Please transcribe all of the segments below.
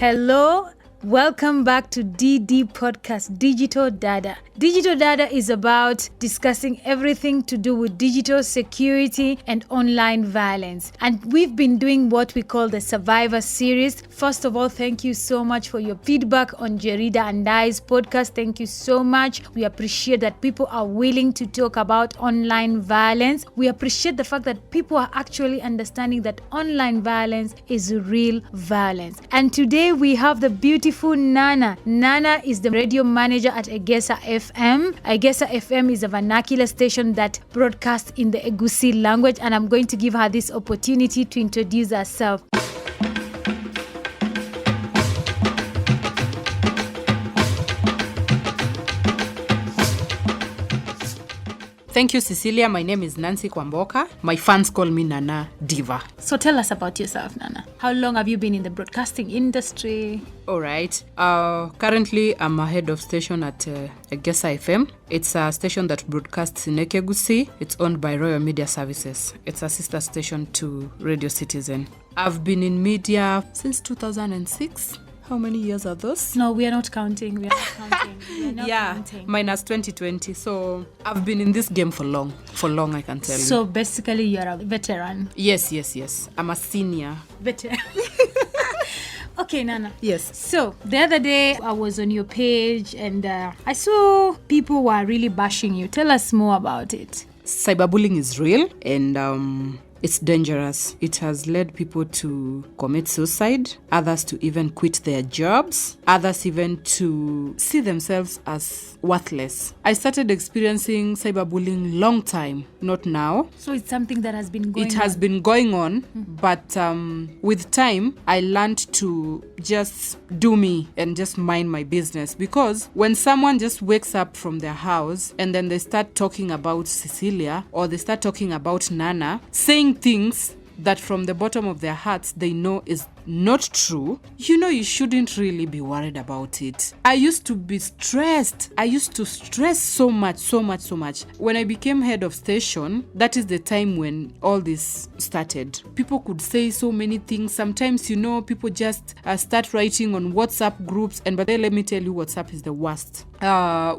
Hello, welcome back to DD Podcast, Digital Dada. Digital Dada is about discussing everything to do with digital security and online violence. And we've been doing what we call the Survivor series. First of all, thank you so much for your feedback on Jerida and I's podcast. Thank you so much. We appreciate that people are willing to talk about online violence. We appreciate the fact that people are actually understanding that online violence is real violence. And today we have the beautiful Nana. Nana is the radio manager at Egesa Fm. Egesa FM is a vernacular station that broadcasts in the Egusii language, and I'm going to give her this opportunity to introduce herself. Thank you, Cecilia. My name is Nancy Kwamboka. My fans call me Nana Diva. So tell us about yourself, Nana. How long have you been in the broadcasting industry? All right. Currently, I'm a head of station at Egesa FM. It's a station that broadcasts in Egusii. It's owned by Royal Media Services. It's a sister station to Radio Citizen. I've been in media since 2006. How many years are those? No, we are not counting. Minus 2020. So I've been in this game for long, I can tell you. So basically you're a veteran. Yes. I'm a senior. Veteran. Okay, Nana. Yes. So the other day I was on your page and I saw people were really bashing you. Tell us more about it. Cyberbullying is real and it's dangerous. It has led people to commit suicide, others to even quit their jobs, others even to see themselves as worthless. I started experiencing cyberbullying long time, not now. So it's something that has been going on? It has been going on, but with time, I learned to just do me and just mind my business. Because when someone just wakes up from their house and then they start talking about Cecilia or they start talking about Nana, saying things that from the bottom of their hearts they know is not true, you shouldn't really be worried about it. I used to be stressed. I used to stress so much. When I became head of station, that is the time when all this started. People could say so many things. Sometimes, people just start writing on WhatsApp groups. But let me tell you, WhatsApp is the worst.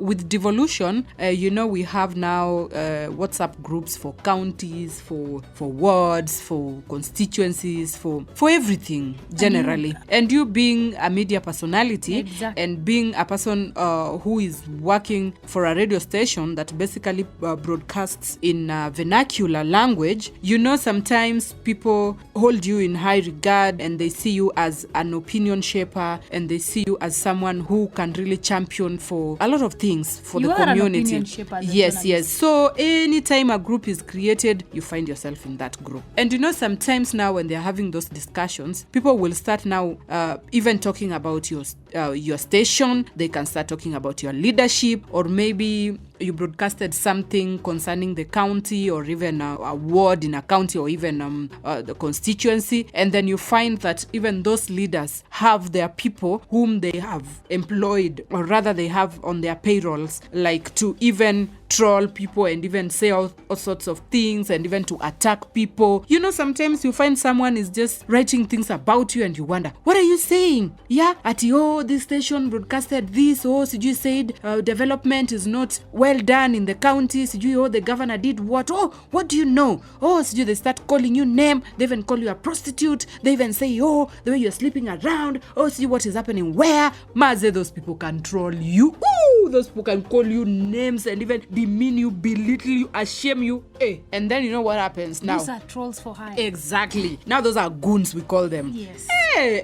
With devolution, we have now WhatsApp groups for counties, for wards, for constituencies, for everything. Generally, and you being a media personality, exactly, and being a person who is working for a radio station that basically broadcasts in vernacular language, sometimes people hold you in high regard and they see you as an opinion shaper and they see you as someone who can really champion for a lot of things for the community. An opinion shaper, yes. So anytime a group is created, you find yourself in that group. And sometimes now when they're having those discussions, people will start now even talking about your station. They can start talking about your leadership, or maybe you broadcasted something concerning the county or even a ward in a county or even the constituency, and then you find that even those leaders have their people whom they have employed, or rather they have on their payrolls, like to even troll people and even say all sorts of things and even to attack people. Sometimes you find someone is just writing things about you and you wonder, what are you saying? Yeah, this station broadcasted this, Siju said development is not well done in the county, Siju, the governor did what? What do you know? Siju, they start calling you name, they even call you a prostitute, they even say, the way you're sleeping around, Siju, what is happening where? Maze, those people can troll you. Those people can call you names and even demean you, belittle you, ashame you. And then you know what happens now? Those are trolls for hire. Exactly. Now those are goons, we call them. Yes.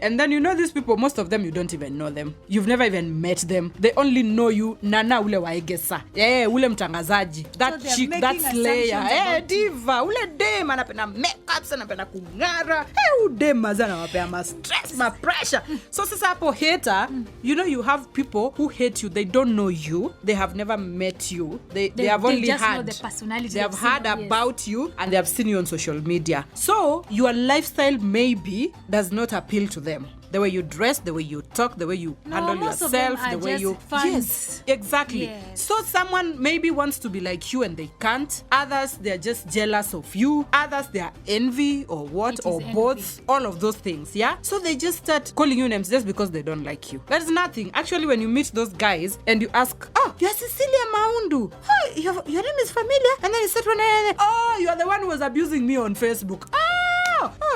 And then these people, most of them, you don't even know them. You've never even met them. They only know you, Nana ule wa Egesa. Ule mtangazaji. That so chick, that slayer. Diva. Ule dem anapenda makeups, anapenda kungara. Udem mazana wapea ma stress, ma pressure. So sasa hapo hater, you have people who hate you. They don't know you. They have never met you. They have only just heard. Know the personality. They have heard about you and they have seen you on social media. So your lifestyle maybe does not appeal to them. The way you dress, the way you talk, the way you handle most of them yourself, are the way just you... fans. Yes, exactly. Yes. So someone maybe wants to be like you and they can't. Others, they're just jealous of you. Others, they are envy or what, It or is both. envy. All of those things, yeah? So they just start calling you names just because they don't like you. There's nothing. Actually, when you meet those guys and you ask, oh, you're Cecilia Maundu. Oh, your name is familiar. And then you start running. Oh, you're the one who was abusing me on Facebook.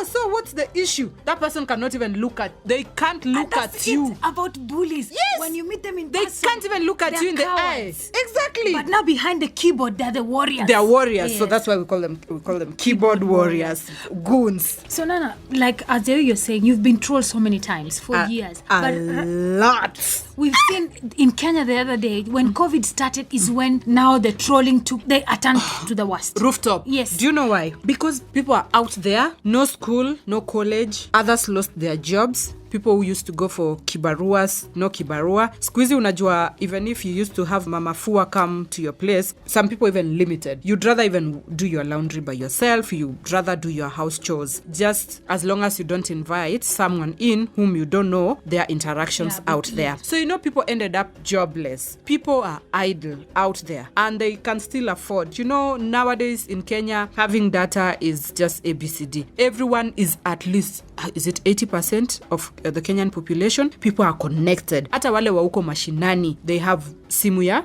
So what's the issue? That person cannot even look at... They can't look at you. It about bullies. Yes. When you meet them in They person, can't even look at they're you in the cowards. eye. Exactly. But now behind the keyboard, they're the warriors. They are warriors, so Yes. that's why we call them keyboard warriors, goons. So Nana, like as you're saying, you've been trolled so many times for years. A lot. We've seen in Kenya the other day when COVID started is when now the trolling they turned to the worst. Rooftop. Yes. Do you know why? Because people are out there, no school, no college. Others lost their jobs. People who used to go for kibaruas, no kibarua. Squeezy unajua, even if you used to have mama fua come to your place, some people even limited. You'd rather even do your laundry by yourself. You'd rather do your house chores. Just as long as you don't invite someone in whom you don't know their interactions out there. So, people ended up jobless. People are idle out there and they can still afford. Nowadays in Kenya, having data is just ABCD. Everyone is at least, is it 80% of the Kenyan population? People are connected. Hata wale wa huko mashinani, they have simu ya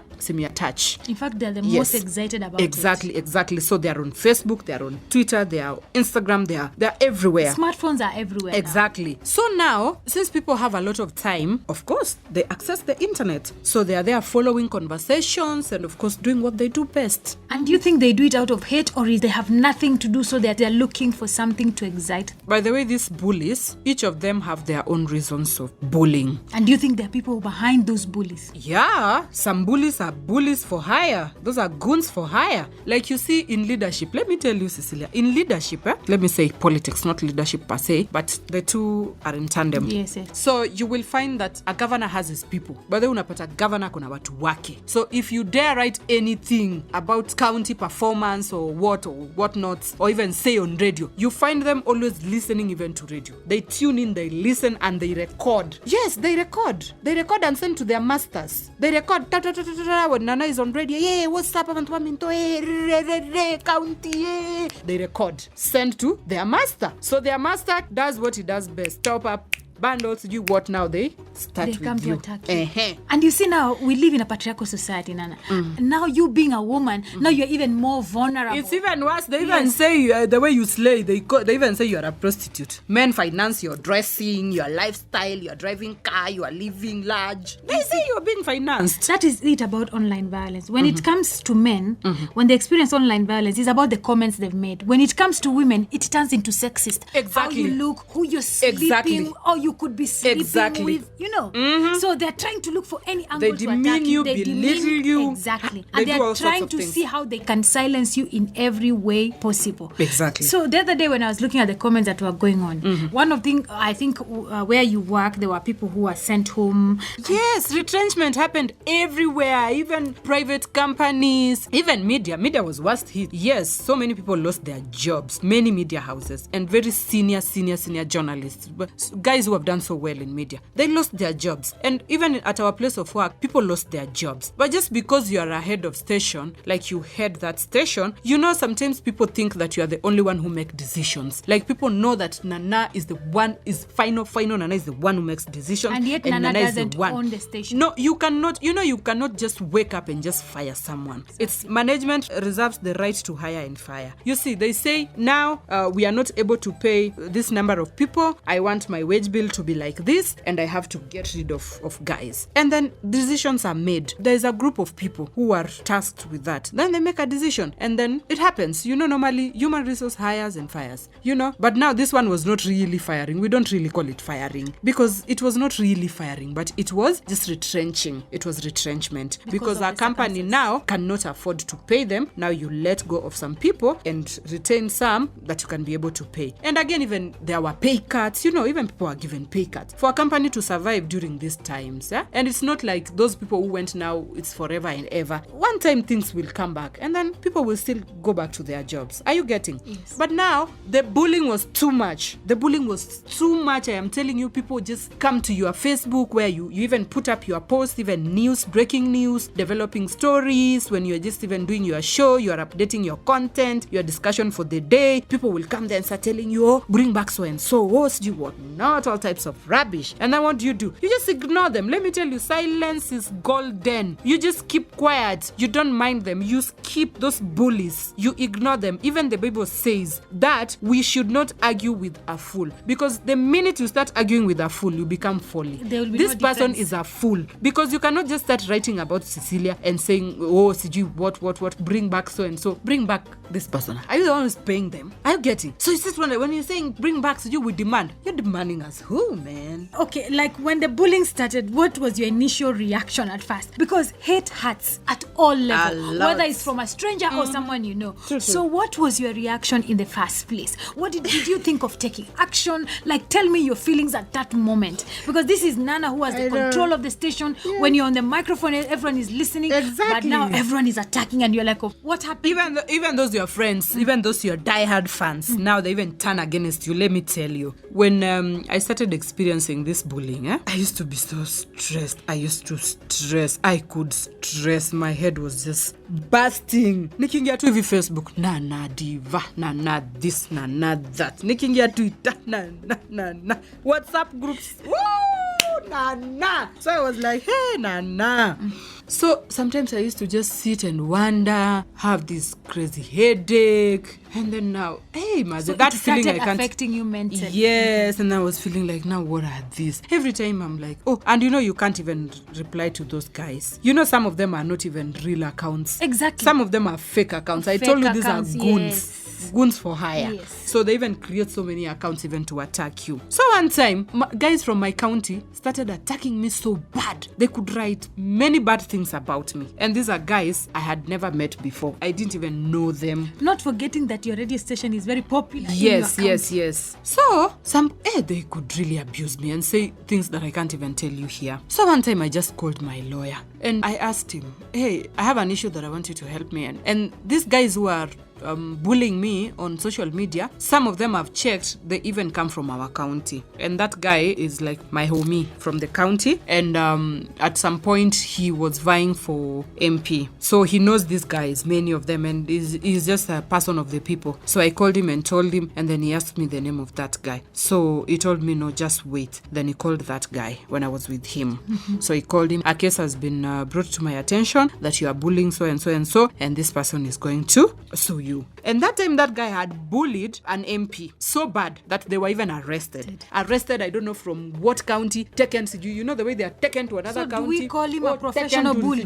touch. In fact, they're the most excited about Exactly. So they're on Facebook, they're on Twitter, they're on Instagram, they're everywhere. Smartphones are everywhere. Exactly. Now. So now, since people have a lot of time, of course, they access the internet. So they are there following conversations and, of course, doing what they do best. And do you think they do it out of hate or is they have nothing to do so that they're looking for something to excite? By the way, these bullies, each of them have their own reasons of bullying. And do you think there are people behind those bullies? Yeah, some bullies are bullies for hire. Those are goons for hire. Like you see in leadership. Let me tell you, Cecilia, in leadership, let me say politics, not leadership per se, but the two are in tandem. Yes. So you will find that a governor has his people. But then unapata governor kuna watu wake. So if you dare write anything about county performance or whatnot, or even say on radio, you find them always listening even to radio. They tune in, they listen, and they record. Yes, they record. They record and send to their masters. They record when Nana is on radio. Yeah, what's up, county? They record, send to their master. So their master does what he does best. Top up bundles, you what now they start they with come you. to attack you. And you see now, we live in a patriarchal society, Nana. Now you being a woman, now you're even more vulnerable. It's even worse. They even say the way you slay, they even say you are a prostitute. Men finance your dressing, your lifestyle, your driving car, you are living large. They say you're being financed. That is it about online violence. When it comes to men, when they experience online violence, it's about the comments they've made. When it comes to women, it turns into sexist. Exactly. How you look, who you're sleeping, or you could be sleeping with, So they're trying to look for any angle to attack you. They belittle you. Exactly. And they're trying to see how they can silence you in every way possible. Exactly. So the other day when I was looking at the comments that were going on, one of the, I think where you work, there were people who were sent home. Yes, retrenchment happened everywhere, even private companies, even media. Media was worst hit. Yes, so many people lost their jobs, many media houses, and very senior journalists, guys who have done so well in media, they lost their jobs. And even at our place of work, people lost their jobs. But just because you are a head of station, like you head that station, sometimes people think that you are the only one who make decisions. Like people know that Nana is the one, is final, Nana is the one who makes decisions. And yet Nana doesn't own the station. No, you cannot, you cannot just wake up and just fire someone. It's management reserves the right to hire and fire. You see, they say now we are not able to pay this number of people. I want my wage bill to be like this and I have to get rid of guys. And then decisions are made. There's a group of people who are tasked with that. Then they make a decision and then it happens. Normally human resource hires and fires, But now this one was not really firing. We don't really call it firing because it was not really firing, but it was just retrenching. It was retrenchment because our company now cannot afford to pay them. Now you let go of some people and retain some that you can be able to pay. And again, even there were pay cuts, even people are given even pay cut for a company to survive during these times. And it's not like those people who went now, it's forever and ever. One time things will come back and then people will still go back to their jobs. Are you getting? Yes. But now the bullying was too much. The bullying was too much. I am telling you, people just come to your Facebook where you even put up your posts, even news, breaking news, developing stories. When you're just even doing your show, you're updating your content, your discussion for the day, people will come there and start telling you, oh, bring back so and so, host you what not, all types of rubbish. And then what do? You just ignore them. Let me tell you, silence is golden. You just keep quiet. You don't mind them. You skip those bullies. You ignore them. Even the Bible says that we should not argue with a fool, because the minute you start arguing with a fool, you become folly. This person is a fool, because you cannot just start writing about Cecilia and saying, oh, Siju, what, bring back so and so, bring back this person. Are you the one who's paying them? Are you getting? So it's just when you're saying bring back Siju, we demand. You're demanding us who, man? Okay, like when the bullying started, what was your initial reaction at first? Because hate hurts at all levels, whether it's from a stranger or someone you know. True. So what was your reaction in the first place? What did you think of taking action? Like, tell me your feelings at that moment, because this is Nana who has the control of the station. Yeah. When you're on the microphone, everyone is listening. Exactly. But now everyone is attacking and you're like, oh, what happened? Even those your friends, even those your diehard fans, now they even turn against you. Let me tell you, when I started experiencing this bullying, I used to be so stressed. I could stress. My head was just bursting. Nikingia tu hivi Facebook, na diva, na this, na that. Nikingia Twitter, na. WhatsApp groups, woo, na. So I was like, hey, na. So sometimes I used to just sit and wonder, have this crazy headache, and then now, hey, So that it feeling I started can't. affecting you mentally. Yes, and I was feeling like, now what are these? Every time I'm like, oh, and you can't even reply to those guys. Some of them are not even real accounts. Exactly. Some of them are fake accounts. I told you these are goons. Yes. Goons for hire. Yes. So they even create so many accounts even to attack you. So one time, guys from my county started attacking me so bad. They could write many bad things about me. And these are guys I had never met before. I didn't even know them. Not forgetting that your radio station is very popular. Yes. So they could really abuse me and say things that I can't even tell you here. So one time I just called my lawyer and I asked him, hey, I have an issue that I want you to help me in. And these guys who are bullying me on social media, some of them I've checked, they even come from our county, and that guy is like my homie from the county, and at some point he was vying for MP, so he knows these guys, many of them, and he's just a person of the people. So I called him and told him, and then he asked me the name of that guy. So he told me, no, just wait. Then he called that guy when I was with him. So he called him, a case has been brought to my attention that you are bullying so and so and so, and this person is going to sue you. And that time that guy had bullied an MP so bad that they were even arrested. I don't know from what county, taken to the way they are taken to another county. So do we call him a professional bully?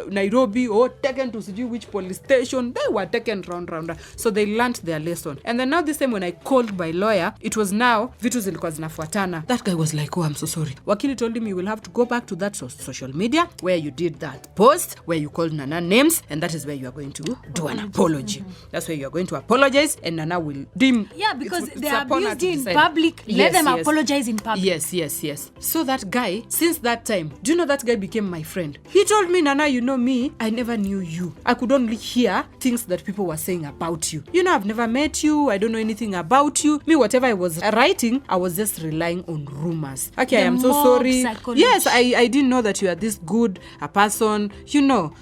Nairobi, or taken to which police station. They were taken round. So they learned their lesson. And then now this time when I called my lawyer, it was now vitu zilikuwa zinafuatana. That guy was like, oh, I'm so sorry. Wakili told him you will have to go back to that social media where you did that post, where you called Nana names, and that is where you are going to do an apology. That's where you are going to apologize, and Nana will deem. Yeah, because they are abused in public. Let them apologize in public. Yes. So that guy, since that time, do you know that guy became my friend? He told me, Nana, me, I never knew you. I could only hear things that people were saying about you. I've never met you. I don't know anything about you. Me, whatever I was writing, I was just relying on rumors. Okay, I am so sorry. Psychology. Yes, I didn't know that you are this good a person,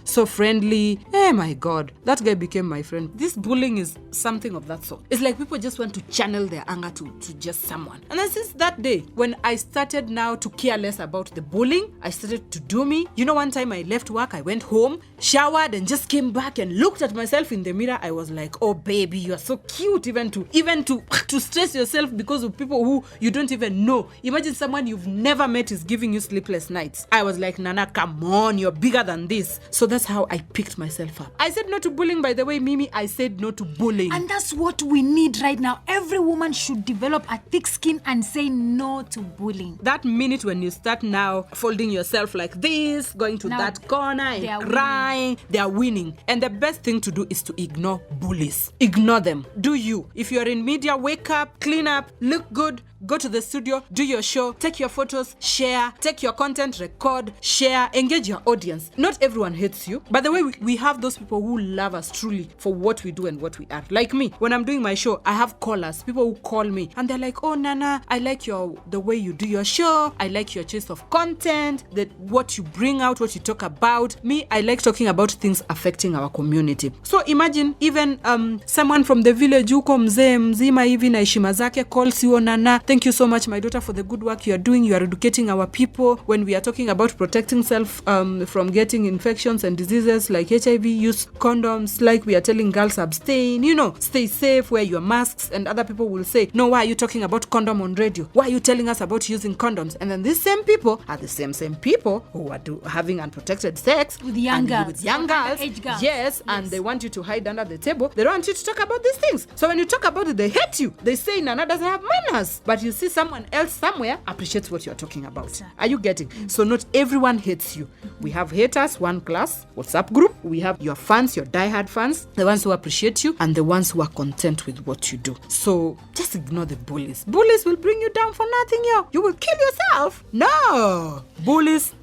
so friendly. Oh my God, that guy became my friend. This bullying is something of that sort. It's like people just want to channel their anger to just someone. And then since that day, when I started now to care less about the bullying, I started to do me. One time I left work, I went home, showered, and just came back and looked at myself in the mirror. I was like, oh baby, you are so cute, even to stress yourself because of people who you don't even know. Imagine someone you've never met is giving you sleepless nights. I was like, Nana, come on, you're bigger than this. So that's how I picked myself up. I said no to bullying, by the way, Mimi. I said no to bullying. And that's what we need right now. Every woman should develop a thick skin and say no to bullying. That minute when you start now folding yourself like this, going to that corner and crying, they are winning. And the best thing to do is to ignore bullies. Ignore them. Do you. If you're in media, wake up, clean up, look good, go to the studio, do your show, take your photos, share, take your content, record, share, engage your audience. Not everyone hates you. By the way, we have those people who love us truly for what we do and what we are. Like me, when I'm doing my show, I have callers, people who call me and they're like, oh Nana, I like the way you do your show. I like your choice of content, what you bring out, what you talk about. Me, I like talking about things affecting our community. So imagine even someone from the village huko mzee mzima hivi na heshima zake calls you, Nana, thank you so much my daughter for the good work you are doing. You are educating our people when we are talking about protecting self from getting infections and diseases like HIV. Use condoms, like we are telling girls abstain, stay safe, wear your masks. And other people will say, no, why are you talking about condom on radio? Why are you telling us about using condoms? And then these same people are the same people who are having unprotected sex with young girls. With young girls. Yes, and they want you to hide under the table. They don't want you to talk about these things. So when you talk about it, they hate you. They say Nana doesn't have manners. But you see someone else somewhere appreciates what you're talking about. Are you getting? So not everyone hates you. We have haters, one class, WhatsApp group. We have your fans, your diehard fans, the ones who appreciate you and the ones who are content with what you do. So just ignore the bullies. Bullies will bring you down for nothing, yo. You will kill yourself. No. Bullies,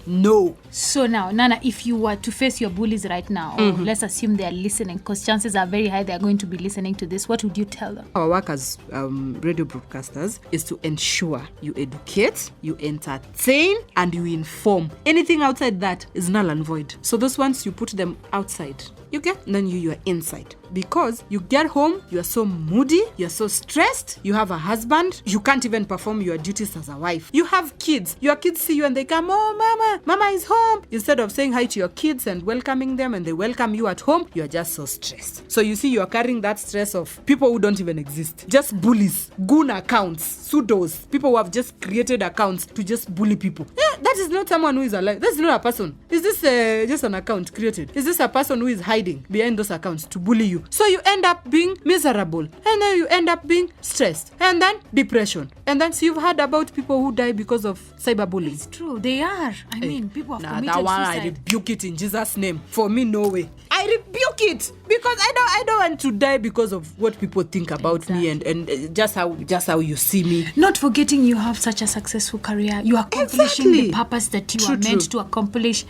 no. So now, Nana, if you were to face your bullies right now, let's assume they are listening, because chances are very high they are going to be listening to this, what would you tell them? Our work as radio broadcasters is to ensure you educate, you entertain, and you inform. Anything outside that is null and void. So those ones, you put them outside. You get? And then you are inside. Because you get home, you are so moody, you are so stressed, you have a husband, you can't even perform your duties as a wife. You have kids, your kids see you and they come, oh mama is home. Instead of saying hi to your kids and welcoming them and they welcome you at home, you are just so stressed. So you see, you are carrying that stress of people who don't even exist. Just bullies, goon accounts, pseudos, people who have just created accounts to just bully people. That is not someone who is alive. That's not a person. Is this just an account created? Is this a person who is hiding behind those accounts to bully you? So you end up being miserable, and then you end up being stressed, and then depression. And then so you've heard about people who die because of cyberbullying. It's true, they are. I mean, people have committed that one, suicide. I rebuke it in Jesus' name. For me, no way. I rebuke it because I don't want to die because of what people think about me and just how you see me. Not forgetting you have such a successful career. You are accomplishing the purpose that you are meant to accomplish.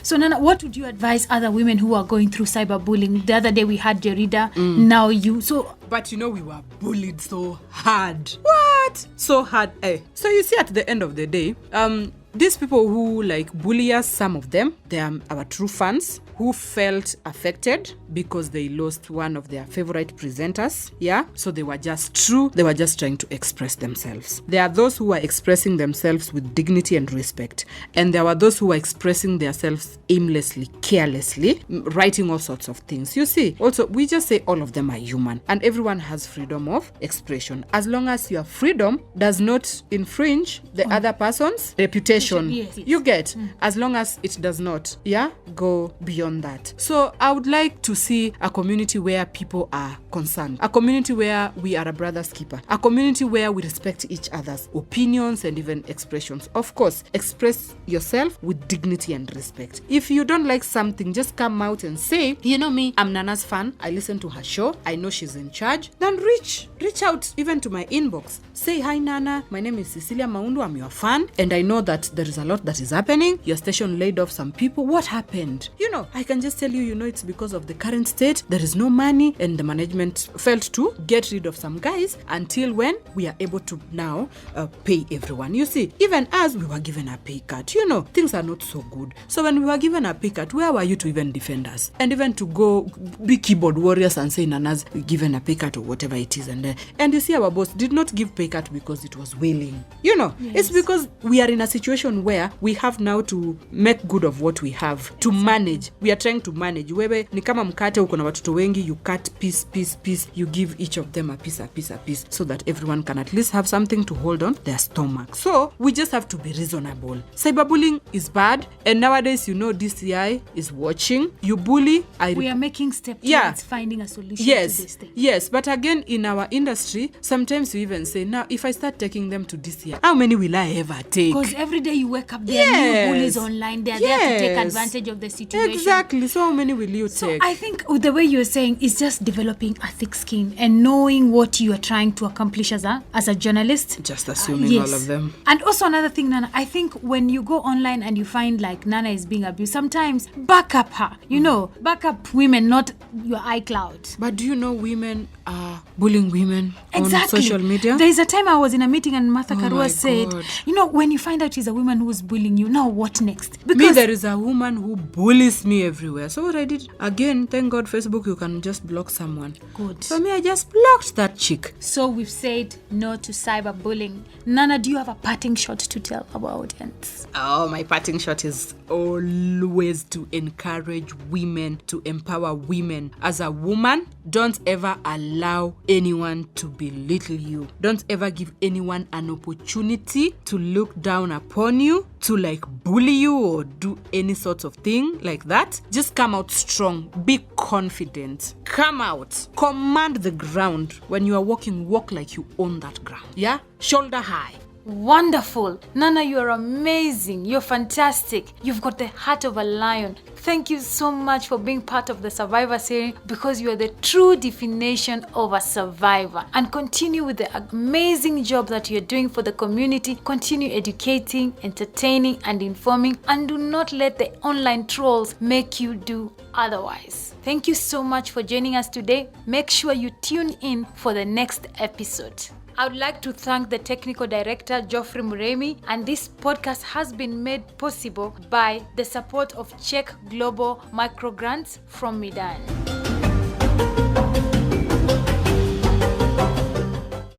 So Nana, what would you advise other women who are going through cyberbullying? The other day we had Jerida, now you. But we were bullied so hard. What? So hard. So you see, at the end of the day, these people who bully us, some of them, they are our true fans who felt affected because they lost one of their favorite presenters. Yeah. So they were just trying to express themselves. There are those who are expressing themselves with dignity and respect. And there were those who are expressing themselves aimlessly, carelessly, writing all sorts of things. You see, also, we just say all of them are human and everyone has freedom of expression. As long as your freedom does not infringe the other person's reputation. Yes. You get? As long as it does not, go beyond that. So I would like to see a community where people are concerned, a community where we are a brother's keeper, a community where we respect each other's opinions and even expressions. Of course, express yourself with dignity and respect. If you don't like something, just come out and say, me, I'm Nana's fan, I listen to her show, I know she's in charge. Then reach out even to my inbox. Say, hi Nana, my name is Cecilia Maundu, I'm your fan, and I know that there is a lot that is happening. Your station laid off some people. What happened? I can just tell you, it's because of the current state. There is no money and the management failed to get rid of some guys until when we are able to now pay everyone. You see, even as we were given a pay cut, things are not so good. So when we were given a pay cut, where were you to even defend us? And even to go be keyboard warriors and say Nana's given a pay cut or whatever it is. And you see, our boss did not give pay cut because it was willing. Yes. It's because we are in a situation where we have now to make good of what we have, to manage. We are trying to manage. Wewe ni kama mkate, uko na watoto wengi, you cut piece, you give each of them a piece, so that everyone can at least have something to hold on their stomach. So we just have to be reasonable. Cyberbullying is bad, and nowadays DCI is watching. You bully, we are making steps towards finding a solution to this thing. Yes, but again, in our industry, sometimes we even say, now if I start taking them to DCI, how many will I ever take? Because every day you wake up, there are new bullies online. They are there to take advantage of the situation. Exactly. So how many will you take? I think the way you're saying is just developing a thick skin and knowing what you are trying to accomplish as a journalist. Just assuming all of them. And also another thing, Nana, I think when you go online and you find like Nana is being abused, sometimes back up her. Back up women, not your iCloud. But do you know women are bullying women on social media? There is a time I was in a meeting and Martha Karua said, God. When you find out it's a woman who's bullying you, now what next? Because there is a woman who bullies me everywhere. So what I did, again, thank God Facebook, you can just block someone. Good. So I just blocked that chick. So we've said no to cyberbullying. Nana, do you have a parting shot to tell our audience? Oh, my parting shot is always to encourage women, to empower women. As a woman, don't ever allow anyone to belittle you. Don't ever give anyone an opportunity to look down upon you, to bully you or do any sort of thing like that. Just come out strong. Be confident. Come out. Command the ground. When you are walking, walk like you own that ground. Yeah? Shoulder high. Wonderful. Nana, you're amazing. You're fantastic. You've got the heart of a lion. Thank you so much for being part of the Survivor series, because you are the true definition of a survivor. And continue with the amazing job that you're doing for the community. Continue educating, entertaining, and informing. And do not let the online trolls make you do otherwise. Thank you so much for joining us today. Make sure you tune in for the next episode. I would like to thank the technical director, Geoffrey Muremi, and this podcast has been made possible by the support of Czech Global Microgrants from Medan.